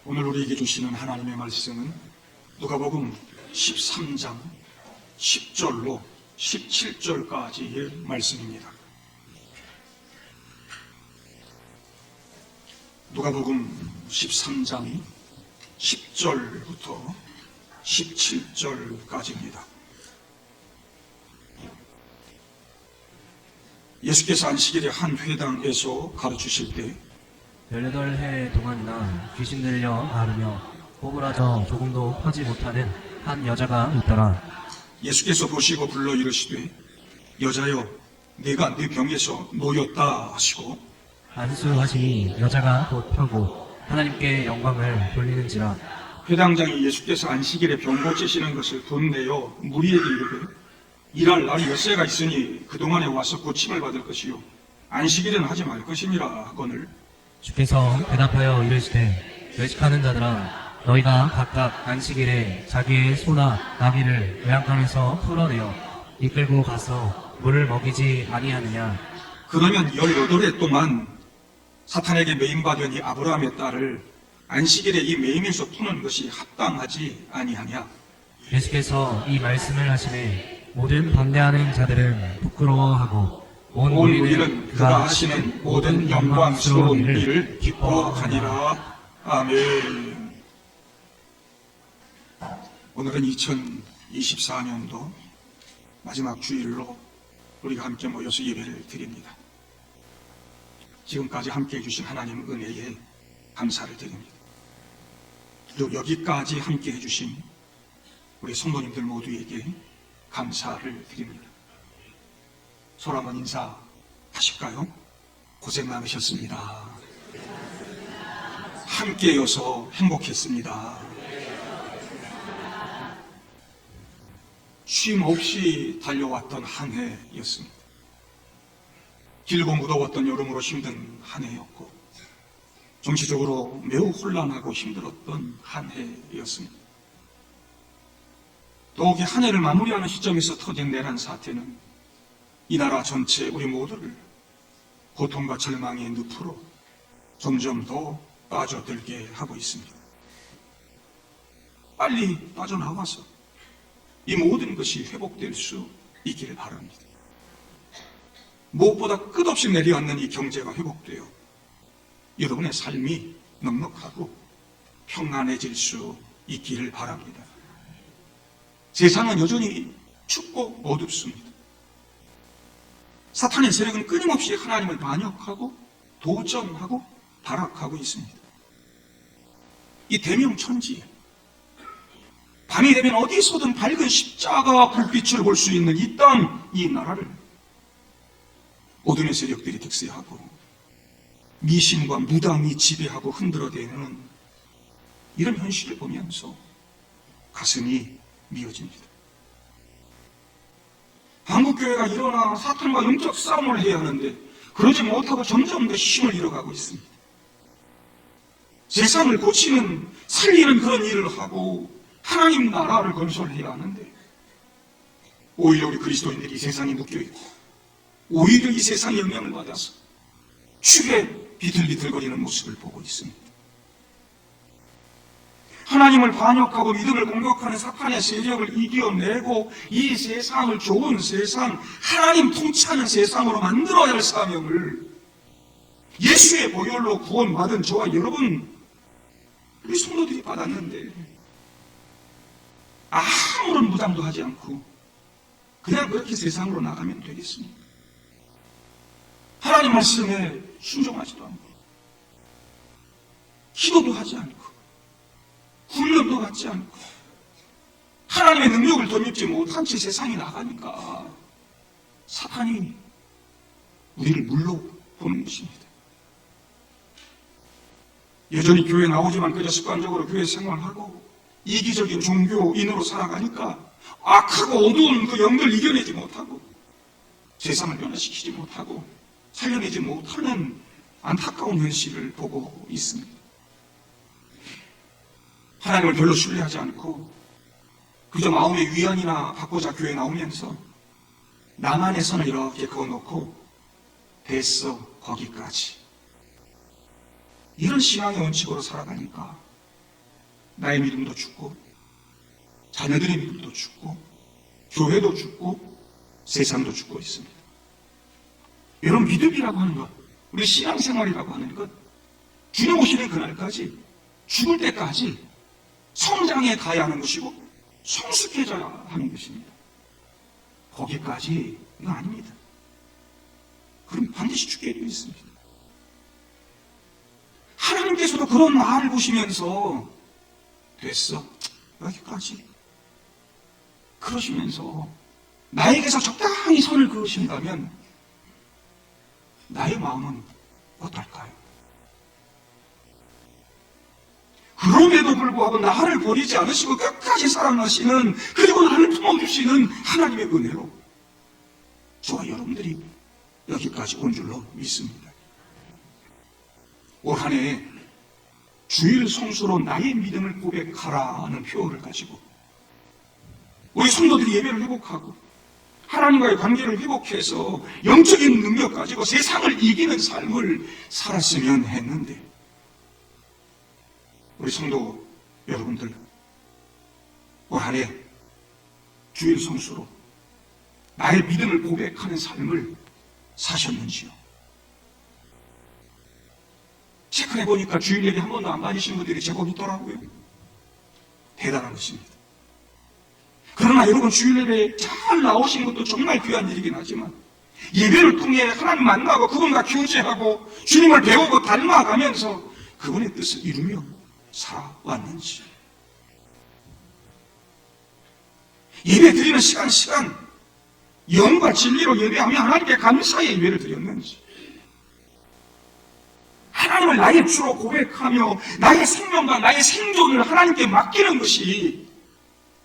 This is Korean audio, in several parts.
오늘 우리에게 주시는 하나님의 말씀은 누가복음 13장 10절로 17절까지의 말씀입니다. 누가복음 13장 10절부터 17절까지입니다. 예수께서 안식일에 한 회당에서 가르치실 때 18해 동안이나 귀신 들려 앓으며 꼬부라져 조금도 하지 못하는 한 여자가 있더라. 예수께서 보시고 불러 이르시되 여자여 내가 네 병에서 놓였다 하시고 안수하시니 여자가 곧 펴고 하나님께 영광을 돌리는지라. 회당장이 예수께서 안식일에 병 고치시는 것을 본내어 무리에게 이르되 일할 날이 엿새가 있으니 그동안에 와서 고침을 받을 것이요 안식일은 하지 말 것이니라 하거늘 주께서 대답하여 이르시되 외식하는 자들아, 너희가 각각 안식일에 자기의 소나 나귀를 외양간에서 풀어내어 이끌고 가서 물을 먹이지 아니하느냐. 그러면 18해 동안 사탄에게 매임받은 이 아브라함의 딸을 안식일에 이 매임에서 푸는 것이 합당하지 아니하냐. 예수께서 이 말씀을 하시매 모든 반대하는 자들은 부끄러워하고 온 온 우리는 우리는 그가 하시는 모든 영광스러운 일을 기뻐하니라. 아멘. 오늘은 2024년도 마지막 주일로 우리가 함께 모여서 예배를 드립니다. 지금까지 함께 해주신 하나님 은혜에 감사를 드립니다. 그리고 여기까지 함께 해주신 우리 성도님들 모두에게 감사를 드립니다. 서로 한번 인사하실까요? 고생 많으셨습니다. 함께여서 행복했습니다. 쉼 없이 달려왔던 한 해였습니다. 길고 무더웠던 여름으로 힘든 한 해였고 정치적으로 매우 혼란하고 힘들었던 한 해였습니다. 더욱이 한 해를 마무리하는 시점에서 터진 내란 사태는 이 나라 전체 우리 모두를 고통과 절망의 늪으로 점점 더 빠져들게 하고 있습니다. 빨리 빠져나와서 이 모든 것이 회복될 수 있기를 바랍니다. 무엇보다 끝없이 내려앉는 이 경제가 회복되어 여러분의 삶이 넉넉하고 평안해질 수 있기를 바랍니다. 세상은 여전히 춥고 어둡습니다. 사탄의 세력은 끊임없이 하나님을 반역하고 도전하고 발악하고 있습니다. 이 대명천지에 밤이 되면 어디서든 밝은 십자가 불빛을 볼 수 있는 이 땅, 이 나라를 어둠의 세력들이 득세하고 미신과 무당이 지배하고 흔들어대는 이런 현실을 보면서 가슴이 미어집니다. 한국교회가 일어나 사탄과 영적 싸움을 해야 하는데 그러지 못하고 점점 더 힘을 잃어가고 있습니다. 세상을 고치는, 살리는 그런 일을 하고 하나님 나라를 건설해야 하는데 오히려 우리 그리스도인들이 세상에 묶여있고 오히려 이 세상의 영향을 받아서 축에 비틀비틀거리는 모습을 보고 있습니다. 하나님을 반역하고 믿음을 공격하는 사탄의 세력을 이겨내고 이 세상을 좋은 세상, 하나님 통치하는 세상으로 만들어야 할 사명을 예수의 보혈로 구원받은 저와 여러분, 우리 성도들이 받았는데 아무런 무장도 하지 않고 그냥 그렇게 세상으로 나가면 되겠습니까? 하나님 말씀에 순종하지도 않고 기도도 하지 않고 훈련도 받지 않고 하나님의 능력을 덧입지 못한 채 세상에 나가니까 사탄이 우리를 물러보는 것입니다. 여전히 교회에 나오지만 그저 습관적으로 교회 생활하고 이기적인 종교인으로 살아가니까 악하고 어두운 그 영들 이겨내지 못하고 세상을 변화시키지 못하고 살려내지 못하는 안타까운 현실을 보고 있습니다. 하나님을 별로 신뢰하지 않고 그저 마음의 위안이나 받고자 교회에 나오면서 나만의 선을 이렇게 그어놓고 됐어 거기까지 이런 신앙의 원칙으로 살아가니까 나의 믿음도 죽고, 자녀들의 믿음도 죽고, 교회도 죽고, 세상도 죽고 있습니다. 여러분, 믿음이라고 하는 것, 우리 신앙생활이라고 하는 것, 주님 오시는 그날까지, 죽을 때까지 성장해 가야 하는 것이고 성숙해져야 하는 것입니다. 거기까지 이거 아닙니다. 그럼 반드시 죽게 되어 있습니다. 하나님께서도 그런 나를 보시면서 됐어, 여기까지 그러시면서 나에게서 적당히 선을 그으신다면 나의 마음은 어떨까요? 그럼에도 불구하고 나를 버리지 않으시고 끝까지 사랑하시는, 그리고 나를 품어주시는 하나님의 은혜로 저와 여러분들이 여기까지 온 줄로 믿습니다. 올 한 해 주일 성수로 나의 믿음을 고백하라는 표어를 가지고 우리 성도들이 예배를 회복하고 하나님과의 관계를 회복해서 영적인 능력 가지고 세상을 이기는 삶을 살았으면 했는데, 우리 성도 여러분들 올 한 해 주일 성수로 나의 믿음을 고백하는 삶을 사셨는지요? 체크해보니까 주일 예배 한 번도 안 다니신 분들이 제법 있더라고요. 대단한 것입니다. 그러나 여러분, 주일 예배에 잘 나오신 것도 정말 귀한 일이긴 하지만 예배를 통해 하나님 만나고 그분과 교제하고 주님을 배우고 닮아가면서 그분의 뜻을 이루며 살아왔는지, 예배 드리는 시간 영과 진리로 예배하며 하나님께 감사의 예배를 드렸는지, 하나님을 나의 주로 고백하며 나의 생명과 나의 생존을 하나님께 맡기는 것이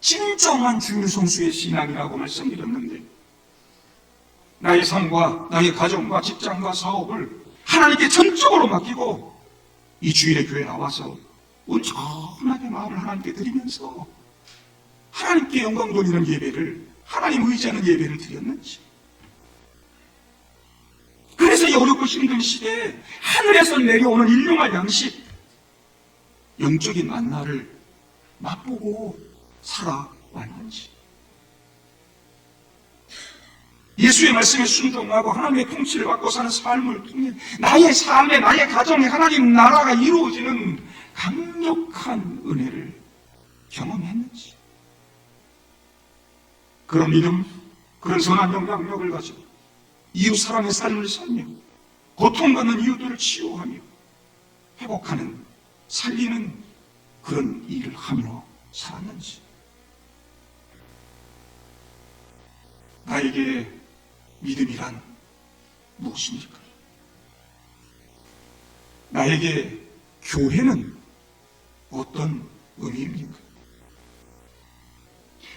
진정한 주일 성수의 신앙이라고 말씀드렸는데, 나의 삶과 나의 가정과 직장과 사업을 하나님께 전적으로 맡기고 이 주일에 교회 나와서 온전하게 마음을 하나님께 드리면서 하나님께 영광 돌리는 예배를, 하나님 의지하는 예배를 드렸는지, 그래서 이 어렵고 힘든 시대에 하늘에서 내려오는 일용할 양식, 영적인 만나를 맛보고 살아왔는지, 예수의 말씀에 순종하고 하나님의 통치를 받고 사는 삶을 통해 나의 삶에, 나의 가정에 하나님 나라가 이루어지는 강력한 은혜를 경험했는지, 그런 믿음, 그런 선한 영향력을 가지고 이웃 사랑의 삶을 살며 고통받는 이웃들을 치유하며 회복하는, 살리는 그런 일을 하며 살았는지, 나에게 믿음이란 무엇입니까? 나에게 교회는 어떤 의미입니까?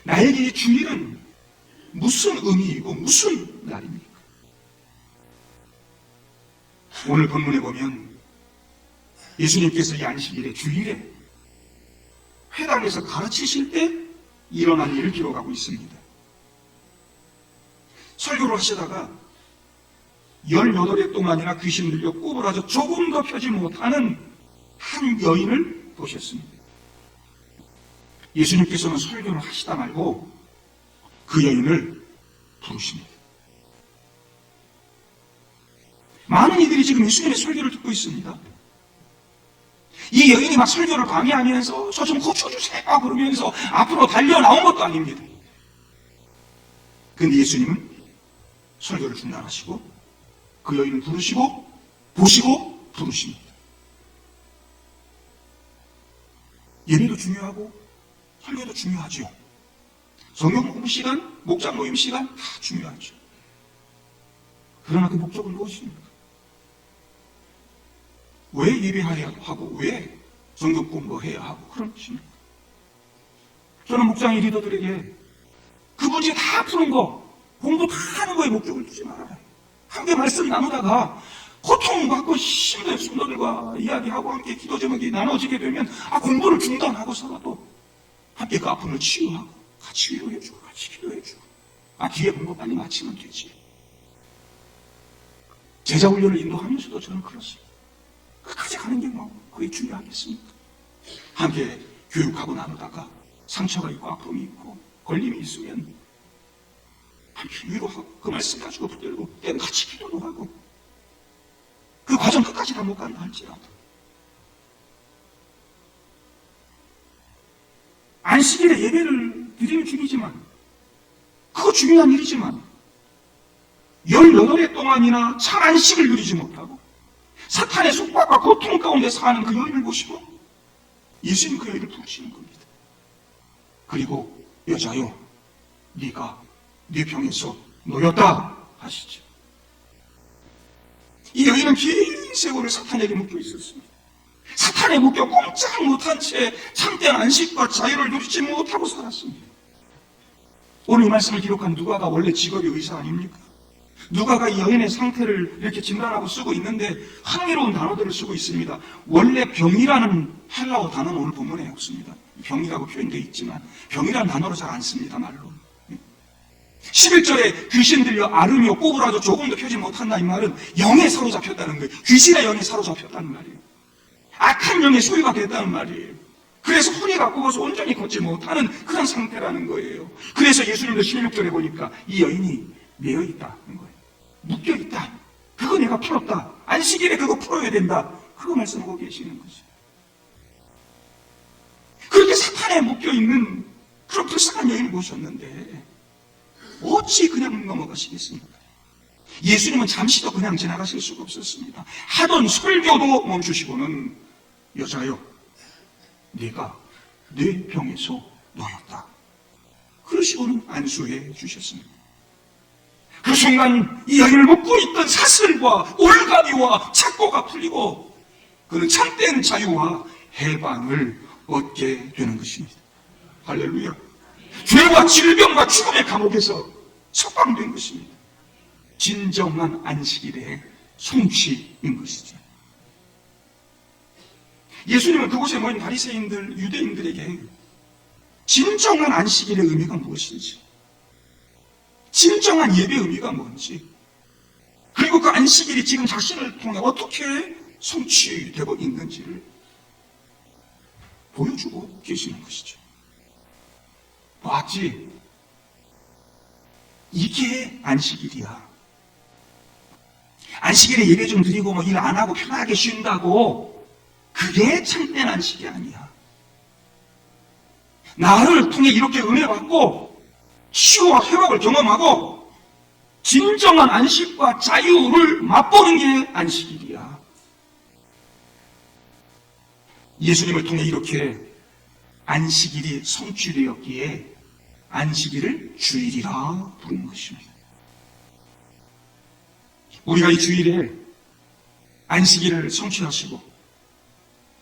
나에게 이 주일은 무슨 의미이고 무슨 날입니까? 오늘 본문에 보면 예수님께서 이 안식일에, 주일에 회당에서 가르치실 때 일어난 일을 기록하고 있습니다. 설교를 하시다가 18해 동안이나 귀신 들려 꼬부라져 조금 더 펴지 못하는 한 여인을 보셨습니다. 예수님께서는 설교를 하시다 말고 그 여인을 부르십니다. 많은 이들이 지금 예수님의 설교를 듣고 있습니다. 이 여인이 막 설교를 강의하면서 저 좀 고쳐주세요 그러면서 앞으로 달려 나온 것도 아닙니다. 그런데 예수님은 설교를 중단하시고 그 여인을 부르시고 보시고 부르십니다. 예배도 중요하고 설교도 중요하죠. 성경 공부 시간, 목장 모임 시간 다 중요하죠. 그러나 그 목적은 무엇입니까? 왜 예배해야 하고 왜 성경 공부해야 하고 그런 것입니까? 저는 목장의 리더들에게 그 문제 다 푸는 거, 공부 다 하는 거에 목적을 두지 말아요. 함께 말씀 나누다가 고통받고 힘든 성도들과 이야기하고 함께 기도 제목이 나눠지게 되면 공부를 중단하고서라도 함께 그 아픔을 치유하고 같이 위로해주고 같이 기도해주고 뒤에 공부 빨리 마치면 되지. 제자 훈련을 인도하면서도 저는 그렇습니다. 끝까지 가는 게 그게 중요하겠습니까? 함께 교육하고 나누다가 상처가 있고 아픔이 있고 걸림이 있으면 한편 위로하고 그 말씀 가지고 붙들고 때는 같이 기도도 하고 그 과정 끝까지 다 못 간다 할지라도 안식일에 예배를 드리는 중이지만 그거 중요한 일이지만 18해 동안이나 참 안식을 누리지 못하고 사탄의 속박과 고통 가운데 사는 그 여인을 보시고 예수님 그 여인을 부르시는 겁니다. 그리고 여자여 네가 네 병에서 놓였다 하시죠. 이 여인은 긴 세월을 사탄에게 묶여 있었습니다. 사탄에 묶여 꼼짝 못한 채 참된 안식과 자유를 누리지 못하고 살았습니다. 오늘 이 말씀을 기록한 누가가 원래 직업이 의사 아닙니까? 누가가 이 여인의 상태를 이렇게 진단하고 쓰고 있는데 흥미로운 단어들을 쓰고 있습니다. 원래 병이라는 헬라어 단어는 오늘 본문에 없습니다. 병이라고 표현되어 있지만 병이라는 단어로 잘 안 씁니다. 말로. 11절에 귀신 들려 앓으며 꼬부라져 조금도 펴지 못한다 이 말은 영에 사로잡혔다는 거예요. 귀신의 영에 사로잡혔다는 말이에요. 악한 영의 소유가 됐다는 말이에요. 그래서 허리가 굽어서 온전히 걷지 못하는 그런 상태라는 거예요. 그래서 예수님도 16절에 보니까 이 여인이 매여 있다는 거예요. 묶여 있다. 그거 내가 풀었다. 안식일에 그거 풀어야 된다. 그거 말씀하고 계시는 거죠. 그렇게 사탄에 묶여 있는 그런 불쌍한 여인을 보셨는데 어찌 그냥 넘어가시겠습니까? 예수님은 잠시도 그냥 지나가실 수가 없었습니다. 하던 설교도 멈추시고는 여자여 네가 내 병에서 놓였다. 그러시고는 안수해 주셨습니다. 그 순간 이 여인을 묶고 있던 사슬과 올가미와 착고가 풀리고 그는 참된 자유와 해방을 얻게 되는 것입니다. 할렐루야. 죄와 질병과 죽음의 감옥에서 석방된 것입니다. 진정한 안식일의 성취인 것이죠. 예수님은 그곳에 모인 바리새인들, 유대인들에게 진정한 안식일의 의미가 무엇인지, 진정한 예배의 의미가 뭔지, 그리고 그 안식일이 지금 자신을 통해 어떻게 성취되고 있는지를 보여주고 계시는 것이죠. 봤지? 이게 안식일이야. 안식일에 예배 좀 드리고 뭐 일 안 하고 편하게 쉰다고 그게 참된 안식이 아니야. 나를 통해 이렇게 은혜 받고 치유와 회복을 경험하고 진정한 안식과 자유를 맛보는 게 안식일이야. 예수님을 통해 이렇게 안식일이 성취되었기에 안식일을 주일이라 부르는 것입니다. 우리가 이 주일에 안식일을 성취하시고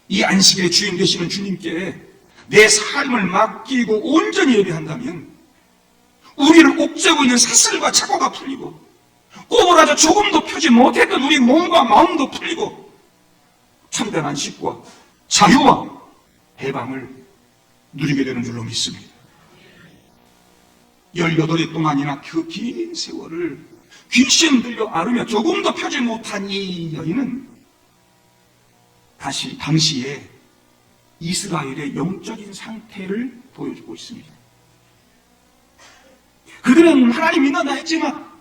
이 안식일의 주인 되시는 주님께 내 삶을 맡기고 온전히 예배한다면 우리를 옥죄고 있는 사슬과 착오가 풀리고 꼬부라져 조금도 펴지 못했던 우리 몸과 마음도 풀리고 참된 안식과 자유와 해방을 누리게 되는 줄로 믿습니다. 18해 동안이나 그 긴 세월을 귀신 들려 앓으며 조금도 펴지 못한 이 여인은 다시 당시에 이스라엘의 영적인 상태를 보여주고 있습니다. 그들은 하나님 믿는다 했지만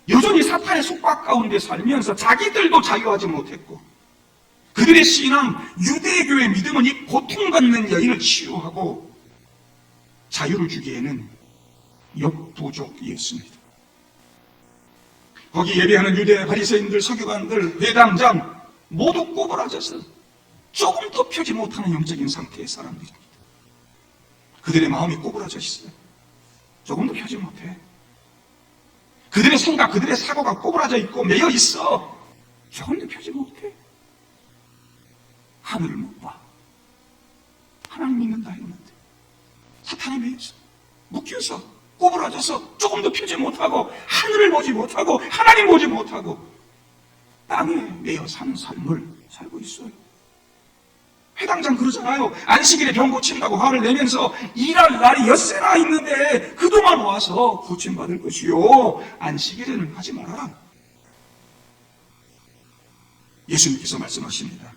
여전히 사탄의 속박 가운데 살면서 자기들도 자유하지 못했고 그들의 신앙, 유대교의 믿음은 이 고통받는 여인을 치유하고 자유를 주기에는 역부족이었습니다. 거기 예배하는 유대 바리새인들, 서기관들, 회당장 모두 꼬부라져서 조금도 펴지 못하는 영적인 상태의 사람들입니다. 그들의 마음이 꼬부라져 있어요. 조금도 펴지 못해. 그들의 생각, 그들의 사고가 꼬부라져 있고 매여 있어. 조금도 펴지 못해. 하늘을 못 봐. 하나님 믿는다 했는데 사탄에 매여서 묶여서 꼬부라져서 조금도 펴지 못하고 하늘을 보지 못하고 하나님 보지 못하고 땅에 매여 사는 삶을 살고 있어요. 회당장 그러잖아요. 안식일에 병 고친다고 화를 내면서 일할 날이 엿새나 있는데 그동안 와서 고침받을 것이요 안식일에는 하지 말아라. 예수님께서 말씀하십니다.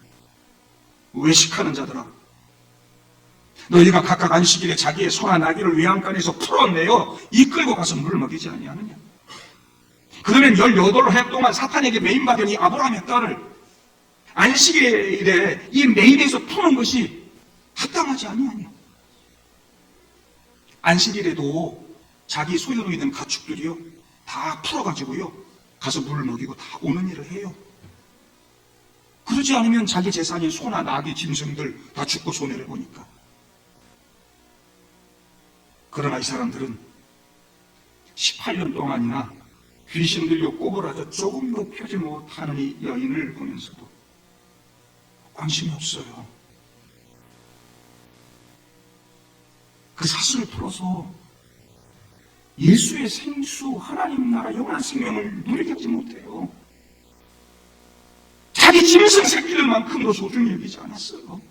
외식하는 자들아 너희가 각각 안식일에 자기의 소나 나귀를 외양간에서 풀어내어 이끌고 가서 물을 먹이지 아니하느냐. 그러면 18해 동안 사탄에게 매인받은 이 아브라함의 딸을 안식일에 이 매인에서 푸는 것이 합당하지 아니하냐. 안식일에도 자기 소유로 있는 가축들이요 다 풀어가지고요 가서 물을 먹이고 다 오는 일을 해요. 그러지 않으면 자기 재산인 소나 나귀 짐승들 다 죽고 손해를 보니까. 그러나 이 사람들은 18년 동안이나 귀신 들려 꼬부라져 조금도 펴지 못하는 이 여인을 보면서도 관심이 없어요. 그 사슬을 풀어서 예수의 생수, 하나님 나라 영원한 생명을 누리게 하지 못해요. 자기 짐승 새끼들만큼도 소중히 여기지 않았어요.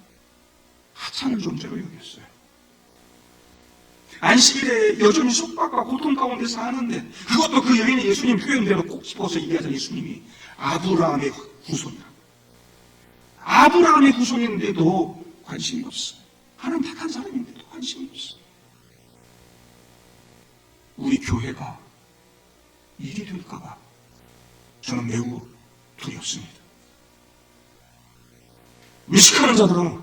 하찮은 존재로 여겼어요. 안식일에 여전히 속박과 고통 가운데 사는데, 그것도 그 여인이 예수님 표현대로 꼭 집어서 얘기하자. 예수님이 아브라함의 후손이라. 아브라함의 후손인데도 관심이 없어. 하나님 택한 사람인데도 관심이 없어. 우리 교회가 일이 될까봐 저는 매우 두렵습니다. 외식하는 자들은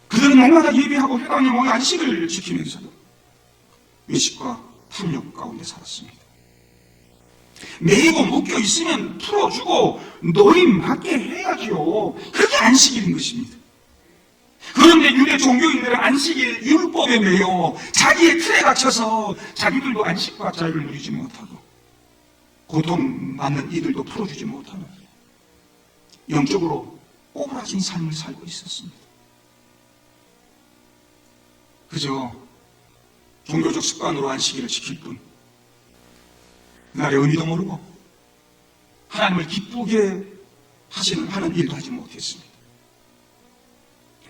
그들은 날마다 예배하고 회당에 모여 안식을 지키면서도 외식과 탐욕 가운데 살았습니다. 매이고 묶여 있으면 풀어주고 노임 받게 해야지요. 그게 안식일인 것입니다. 그런데 유대 종교인들은 안식일 율법에 매여 자기의 틀에 갇혀서 자기들도 안식과 자유를 누리지 못하고 고통받는 이들도 풀어주지 못하는 영적으로 오그라진 삶을 살고 있었습니다. 그저 종교적 습관으로 안식일을 지킬 뿐 그날의 의미도 모르고 하나님을 기쁘게 하는 일도 하지 못했습니다.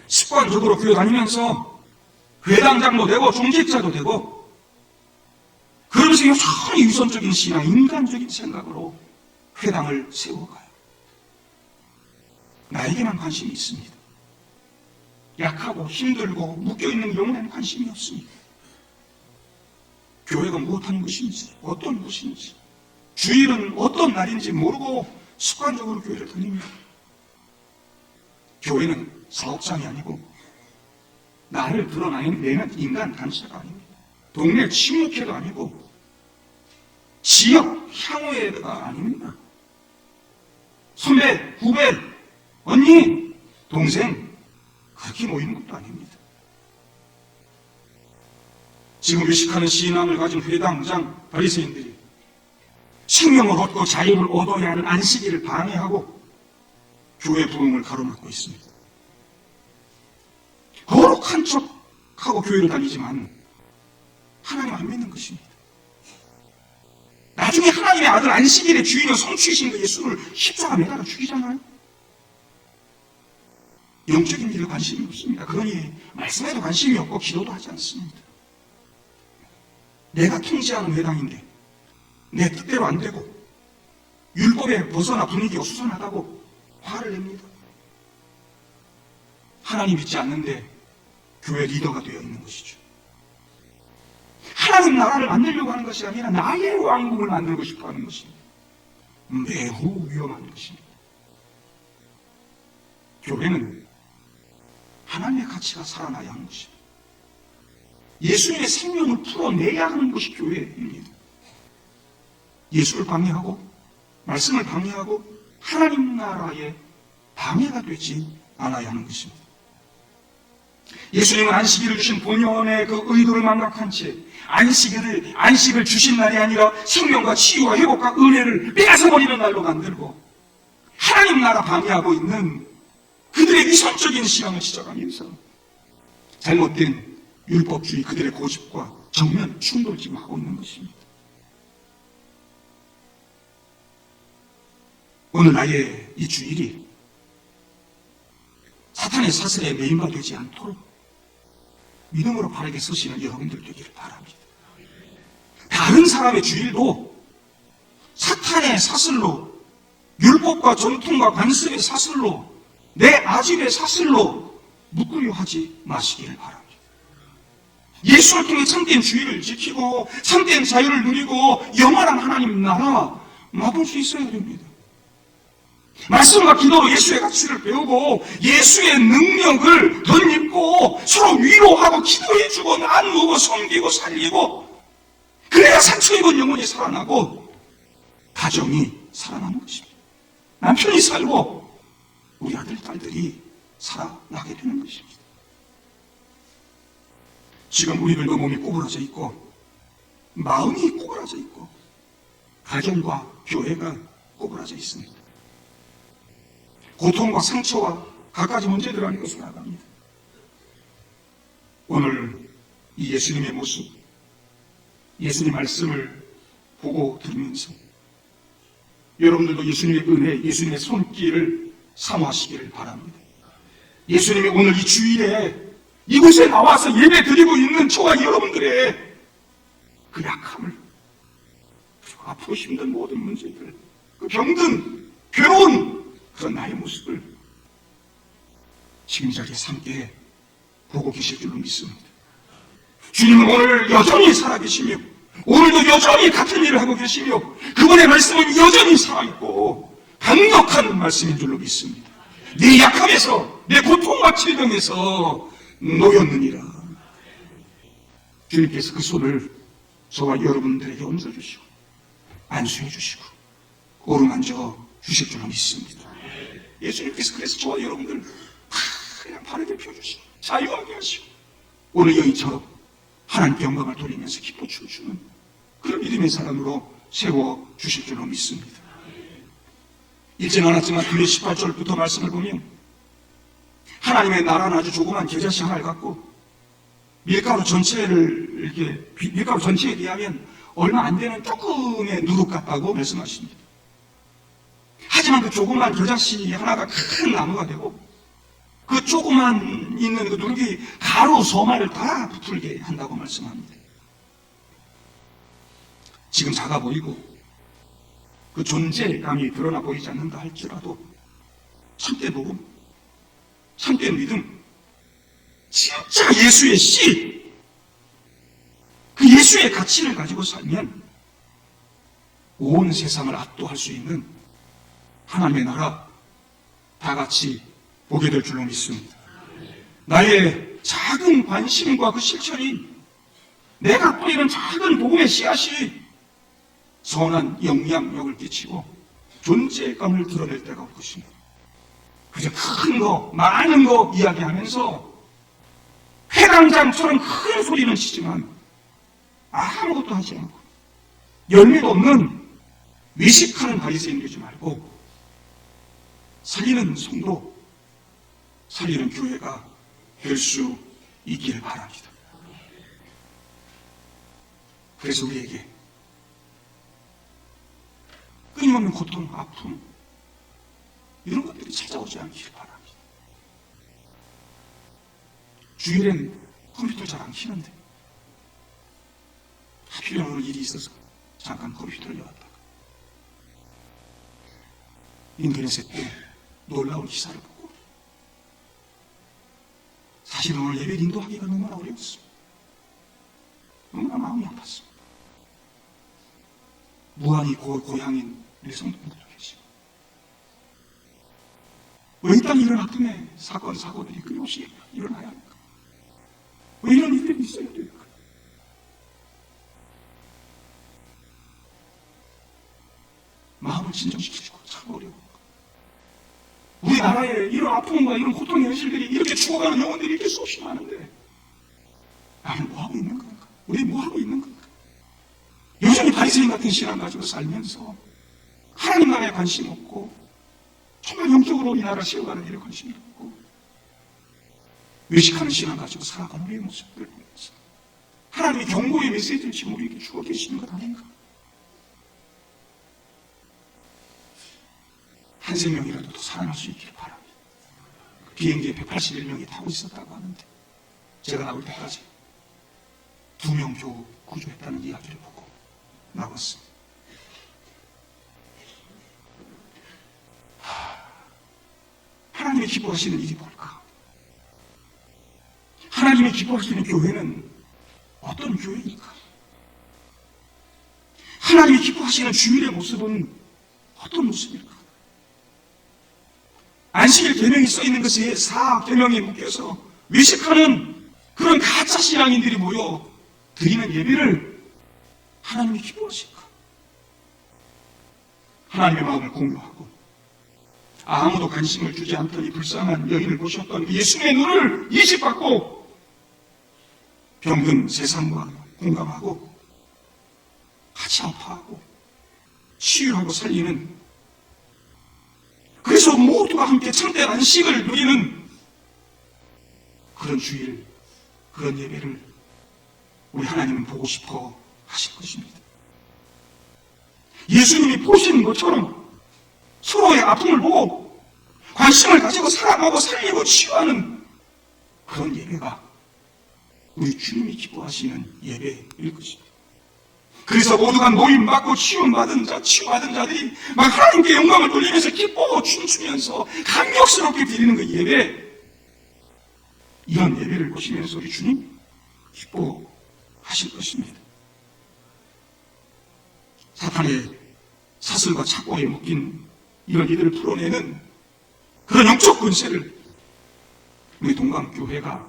습관적으로 교회 다니면서 회당장도 되고 중직자도 되고 그러면서 여전히 유선적인 신앙, 인간적인 생각으로 회당을 세워가요. 나에게만 관심이 있습니다. 약하고 힘들고 묶여있는 영혼에는 관심이 없습니다. 교회가 무엇하는 것인지, 어떤 곳인지, 주일은 어떤 날인지 모르고 습관적으로 교회를 다닙니다. 교회는 사업장이 아니고 나를 드러내는 인간 단체가 아닙니다. 동네 친목회도 아니고 지역 향후회가 아닙니다. 선배, 후배, 언니, 동생 그렇게 모이는 것도 아닙니다. 지금 외식하는 신앙을 가진 회당장, 바리새인들이 생명을 얻고 자유를 얻어야 하는 안식일을 방해하고 교회 부흥을 가로막고 있습니다. 거룩한 척하고 교회를 다니지만 하나님 안 믿는 것입니다. 나중에 하나님의 아들 안식일의 주인을 성취이신 그 예수를 십자가 매달아 죽이잖아요. 영적인 일에 관심이 없습니다. 그러니 말씀에도 관심이 없고 기도도 하지 않습니다. 내가 통제하는 회당인데 내 뜻대로 안 되고 율법에 벗어나 분위기가 수선하다고 화를 냅니다. 하나님 믿지 않는데 교회 리더가 되어 있는 것이죠. 하나님 나라를 만들려고 하는 것이 아니라 나의 왕국을 만들고 싶어 하는 것입니다. 매우 위험한 것입니다. 교회는 하나님의 가치가 살아나야 하는 것입니다. 예수님의 생명을 풀어내야 하는 것이 교회입니다. 예수를 방해하고 말씀을 방해하고 하나님 나라의 방해가 되지 않아야 하는 것입니다. 예수님은 안식일을 주신 본연의 그 의도를 망각한 채 안식을 주신 날이 아니라 생명과 치유와 회복과 은혜를 빼앗아버리는 날로 만들고 하나님 나라 방해하고 있는 그들의 위선적인 신앙을 지적하면서 잘못된 율법주의 그들의 고집과 정면 충돌지하고 있는 것입니다. 오늘 나의 이 주일이 사탄의 사슬에 매인바 되지 않도록 믿음으로 바르게 서시는 여러분들 되기를 바랍니다. 다른 사람의 주일도 사탄의 사슬로, 율법과 전통과 관습의 사슬로, 내 아집의 사슬로 묵으려 하지 마시기를 바랍니다. 예수를 통해 참된 주의를 지키고 참된 자유를 누리고 영원한 하나님 나라 맛볼 수 있어야 됩니다. 말씀과 기도로 예수의 가치를 배우고 예수의 능력을 덧입고 서로 위로하고 기도해주고 나누고 섬기고 살리고, 그래야 상처 입은 영혼이 살아나고 가정이 살아나는 것입니다. 남편이 살고 우리 아들 딸들이 살아나게 되는 것입니다. 지금 우리들도 몸이 꼬부라져 있고 마음이 꼬부라져 있고 가정과 교회가 꼬부라져 있습니다. 고통과 상처와 갖가지 문제들 안에 것으로 나갑니다. 오늘 이 예수님의 모습, 예수님 말씀을 보고 들으면서 여러분들도 예수님의 은혜, 예수님의 손길을 사모하시기를 바랍니다. 예수님이 오늘 이 주일에 이곳에 나와서 예배 드리고 있는 저와 여러분들의 그 약함을, 아프고 힘든 모든 문제들, 그 병든 괴로운 그런 나의 모습을 지금 이 자리에서 함께 보고 계실 줄로 믿습니다. 주님은 오늘 여전히 살아계시며 오늘도 여전히 같은 일을 하고 계시며 그분의 말씀은 여전히 살아있고 강력한 말씀인 줄로 믿습니다. 내 약함에서, 내 고통과 질병에서 놓였느니라. 주님께서 그 손을 저와 여러분들에게 얹어주시고 안수해 주시고 어루만져 주실 줄로 믿습니다. 예수님께서 그래서 저와 여러분들 그냥 바르게 펴주시고 자유하게 하시고 오늘 여인처럼 하나님께 영광을 돌리면서 기뻐 주는 그런 믿음의 사람으로 세워주실 줄로 믿습니다. 읽지는 않았지만 뒤에 18절부터 말씀을 보면 하나님의 나라는 아주 조그만 겨자씨 하나를 갖고 밀가루 전체에 비하면 얼마 안 되는 조금의 누룩 같다고 말씀하십니다. 하지만 그 조그만 겨자씨 하나가 큰 나무가 되고 그 조그만 있는 그 누룩이 가루 서말을 다 부풀게 한다고 말씀합니다. 지금 작아 보이고 그 존재감이 드러나 보이지 않는다 할지라도 참된 복음, 참된 믿음, 진짜 예수의 씨, 그 예수의 가치를 가지고 살면 온 세상을 압도할 수 있는 하나님의 나라 다 같이 보게 될 줄로 믿습니다. 나의 작은 관심과 그 실천이, 내가 뿌리는 작은 복음의 씨앗이 선한 영향력을 끼치고 존재감을 드러낼 때가 올 것입니다. 그저 큰 거, 많은 거 이야기하면서 회당장처럼 큰 소리는 치지만 아무것도 하지 않고 열매도 없는 외식하는 바리새인 되지 말고 살리는 성도, 살리는 교회가 될 수 있기를 바랍니다. 그래서 우리에게 끊임없는 고통, 아픔 이런 것들이 찾아오지 않기를 바랍니다. 주일엔 컴퓨터 잘 안 키는데 하필이면 오늘 일이 있어서 잠깐 컴퓨터를 열었다가 인터넷에 또 놀라운 기사를 보고 사실은 오늘 예배 인도하기가 너무나 어려웠습니다. 너무나 마음이 아팠습니다. 무한히 고향인 우리 성도님들 계시고 왜 이 땅에 이런 아픔의 사건, 사고들이 끊임없이 일어나야 합니까? 왜 이런 일들이 있어야 됩니까? 마음을 진정시키고 참 어려워. 우리나라에 이런 아픔과 이런 고통의 현실들이 이렇게 죽어가는 영혼들이 이렇게 수없이 많은데 나는 뭐하고 있는 건가? 우리 뭐하고 있는 건가? 여전히 바리새인 같은 신앙 가지고 살면서 하나님 나라에 관심 없고 정말 영적으로 이 나라를 세워가는 일에 관심이 없고 외식하는 신앙 가지고 살아가는 우리의 모습들을 보면서 하나님의 경고의 메시지를 지금 우리에게 주어 계시는 것 아닌가? 한 생명이라도 더 살아날 수 있기를 바랍니다. 비행기에 181명이 타고 있었다고 하는데 제가 나올 때까지 2명 겨우 구조했다는 이야기를 보고 나왔습니다. 하나님이 기뻐하시는 일이 뭘까? 하나님이 기뻐하시는 교회는 어떤 교회입니까? 하나님이 기뻐하시는 주일의 모습은 어떤 모습일까? 안식일 계명이 써있는 것이 사계명에 묶여서 외식하는 그런 가짜 신앙인들이 모여 드리는 예배를 하나님이 기뻐하실까? 하나님의 마음을 공유하고 아무도 관심을 주지 않더니 불쌍한 여인을 보셨던 예수님의 눈을 이식받고 병든 세상과 공감하고 같이 아파하고 치유하고 살리는, 그래서 모두가 함께 참된 안식을 누리는 그런 주일, 그런 예배를 우리 하나님은 보고 싶어 하실 것입니다. 예수님이 보신 것처럼 서로의 아픔을 보고 관심을 가지고 사랑하고 살리고 치유하는 그런 예배가 우리 주님이 기뻐하시는 예배일 것입니다. 그래서 모두가 노임받고 치유받은 자들이 막 하나님께 영광을 돌리면서 기뻐 춤추면서 감격스럽게 드리는 그 예배, 이런 예배를 보시면서 우리 주님 기뻐하실 것입니다. 사탄의 사슬과 착고에 묶인 이런 이들을 풀어내는 그런 영적 권세를 우리 동강교회가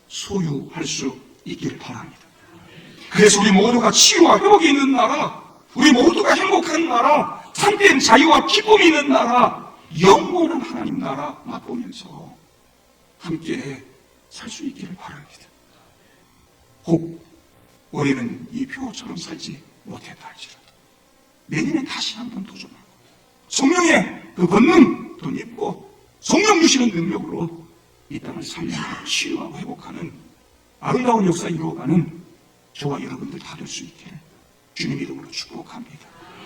소유할 수 있기를 바랍니다. 그래서 우리 모두가 치유와 회복이 있는 나라, 우리 모두가 행복한 나라, 참된 자유와 기쁨이 있는 나라, 영원한 하나님 나라 맛보면서 함께 살 수 있기를 바랍니다. 혹 올해는 이 표처럼 살지 못했다 할지라도 내년엔 다시 한번 도전하고 성령의 그 권능 더 입고 성령 주시는 능력으로 이 땅을 살리고 치유하고 회복하는 아름다운 역사 이루어가는 저와 여러분들 다 될 수 있기를 주님 이름으로 축복합니다.